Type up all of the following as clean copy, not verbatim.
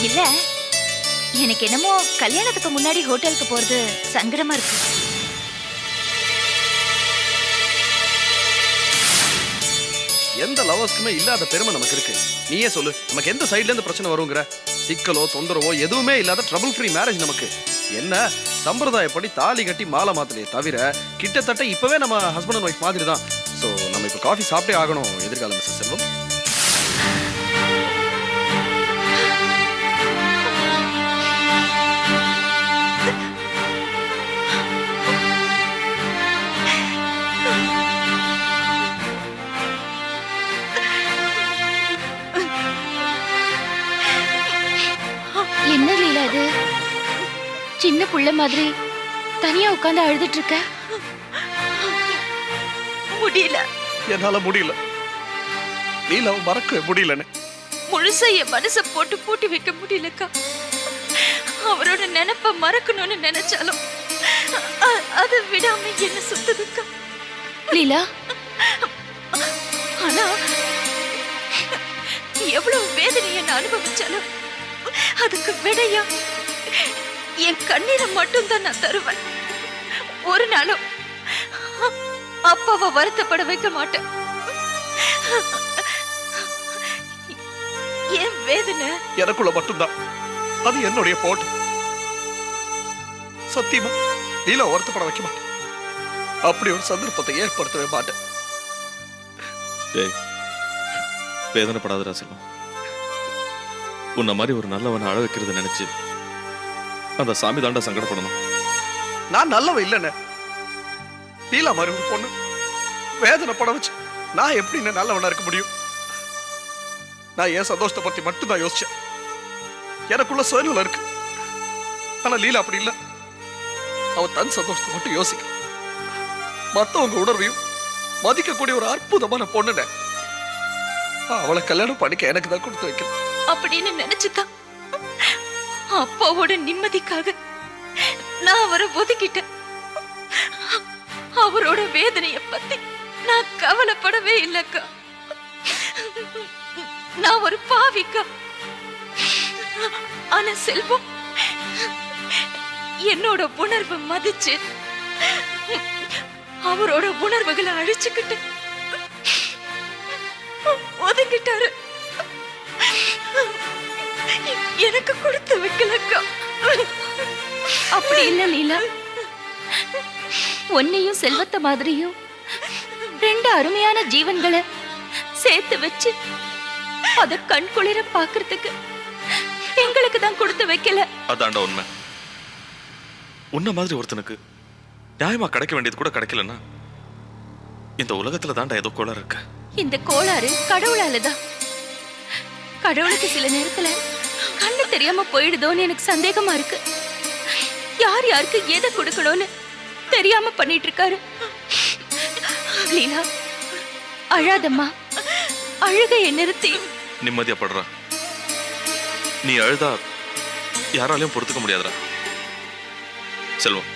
இல்ல, எனக்கு என்னமோ கல்யாணத்துக்கு முன்னாடி ஹோட்டலுக்கு போறது சங்கடமா இருக்கு. எந்த லவர்ஸ்க்குமே இல்லாத பெருமை நமக்கு இருக்கு. நீயே சொல்லு, நமக்கு எந்த சைடுல இருந்து பிரச்சனை வருங்கிற? சிக்கலோ தொந்தரவோ எதுவுமே இல்லாத ட்ரபிள் ஃப்ரீ மேரேஜ் நமக்கு. என்ன சம்பிரதாயப்படி தாலி கட்டி மாலை மாத்தலையே தவிர கிட்டத்தட்ட இப்பவே நம்ம ஹஸ்பண்ட் அண்ட் ஒய்ஃப் மாதிரி தான். ஸோ நம்ம இப்போ காஃபி சாப்பிட்டே ஆகணும் எதிர்காலம் மிஸ்டர் செல்வம். என்ன லீலா இது? சின்ன புள்ள மாதிரி தனியா உட்கார்ந்து அழுதுட்டு இருக்க. முடியல. என்னால முடியல. லீலாவை மறக்க முடியலன்னு முழுசா என் மனசை போட்டு பூட்டி வைக்க முடியலக்கா. அவரோட நினைப்ப மறக்கணும்னு நினைச்சாலும் அதை விடாம என்ன சுத்துதுக்கா. லீலா, ஆனா எவ்வளவு வேதனையை நான் அனுபவிச்சாலும் அதுக்கு விடையா என் கண்ணீரை மட்டும் தான் நான் தருவேன். ஒரு நாளும் அப்பாவை வருத்தப்பட வைக்க மாட்டேன். என் வேதனை எனக்குள்ள மட்டும்தான். அது என்னுடைய போட்டு. சத்தியமா லீலா வருத்தப்பட வைக்க மாட்டேன். அப்படி ஒரு சந்தர்ப்பத்தை ஏற்படுத்தவே மாட்டேன். வேதனைப்படாதடா செல்வம். உன்ன மாதிரி ஒரு நல்லவனை அழ வைக்கிறத நினைச்சு அந்த சாமி தாண்டா சங்கடப்படணும். நான் நல்லவ இல்லைன்னு லீலா மாதிரி ஒரு பொண்ணு வேதனைப்பட வச்சு நான் எப்படி நல்லவனா இருக்க முடியும்? நான் என் சந்தோஷத்தை பத்தி மட்டும்தான் யோசிச்சேன். எனக்குள்ள சுயநலம் இருக்கு. ஆனா லீலா அப்படி இல்லை. அவ தன் சந்தோஷத்தை மட்டும் யோசிக்க, மத்தவங்க உணர்வையும் மதிக்கக்கூடிய ஒரு அற்புதமான பொண்ணுன அவளை கல்யாணம் பண்ணிக்க எனக்கு தான் கொடுத்து வைக்கல அப்படின்னு நினைச்சுதான் அப்பாவோட நிம்மதிக்காக நான் அவரை ஒதுக்கிட்டேன். அவரோட வேதனைய பத்தி நான் கவலைப்படவே இல்லக்கா. நான் ஒரு பாவிக்கா. ஆனா செல்வம் என்னோட உணர்வை மதிச்சு அவரோட உணர்வுகளை அழிச்சுக்கிட்டு ஒதுங்கிட்டாரு. எனக்கு கொடுத்து வைக்கலக்கா. அப்படி இல்ல லீலா. உன்னையும் செல்வத்த மாதிரியும் ரெண்டு அருமையான ஜீவன்களை சேர்த்து வச்சு அத கண் குளிர பாக்குறதுக்கு எங்களுக்கு தான் கொடுத்து வைக்கல. அதாண்டா உண்மை. உன்ன மாதிரி ஒருத்தனுக்கு நியாயமா கிடைக்க வேண்டியது கூட கிடைக்கலன்னா இந்த உலகத்துல தாண்டா ஏதோ கோளாறு இருக்கு. இந்த கோளாறு கடவுளாலதான். கடவுளுக்கு சில நேரத்துல கண்ணு தெரியாம போயிடுதோன்னு எனக்கு சந்தேகமா இருக்கு. யார் யாருக்கு எதை கொடுக்கணும்னு தெரியாம பண்ணிட்டு இருக்காரு. லீலா, அழாதம்மா. அழுகையை நிறுத்தி நிம்மதியா படுறா. நீ அழுதா யாராலையும் பொறுத்துக்க முடியாதுடா செல்வம்.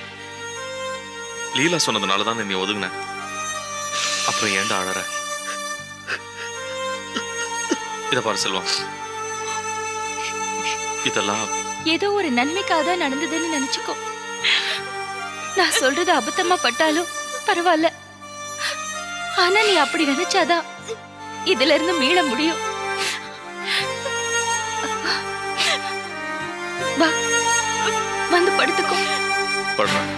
லீலா சொன்னதுனாலதான் நீ ஒதுங்கின. அப்புறம் ஏண்டா அழற? இத பாரு செல்வம், இதெல்லாம் ஏதோ ஒரு நன்மைக்காக தான் நடந்ததுன்னு நினைச்சுக்கோ. நான் சொல்றது அபத்தமா பட்டாலும் பரவாயில்ல. ஆனா நீ அப்படி நினைச்சாதான் இதுல இருந்து மீள முடியும். வா, வந்து படுத்துக்கோ. படுறேன்.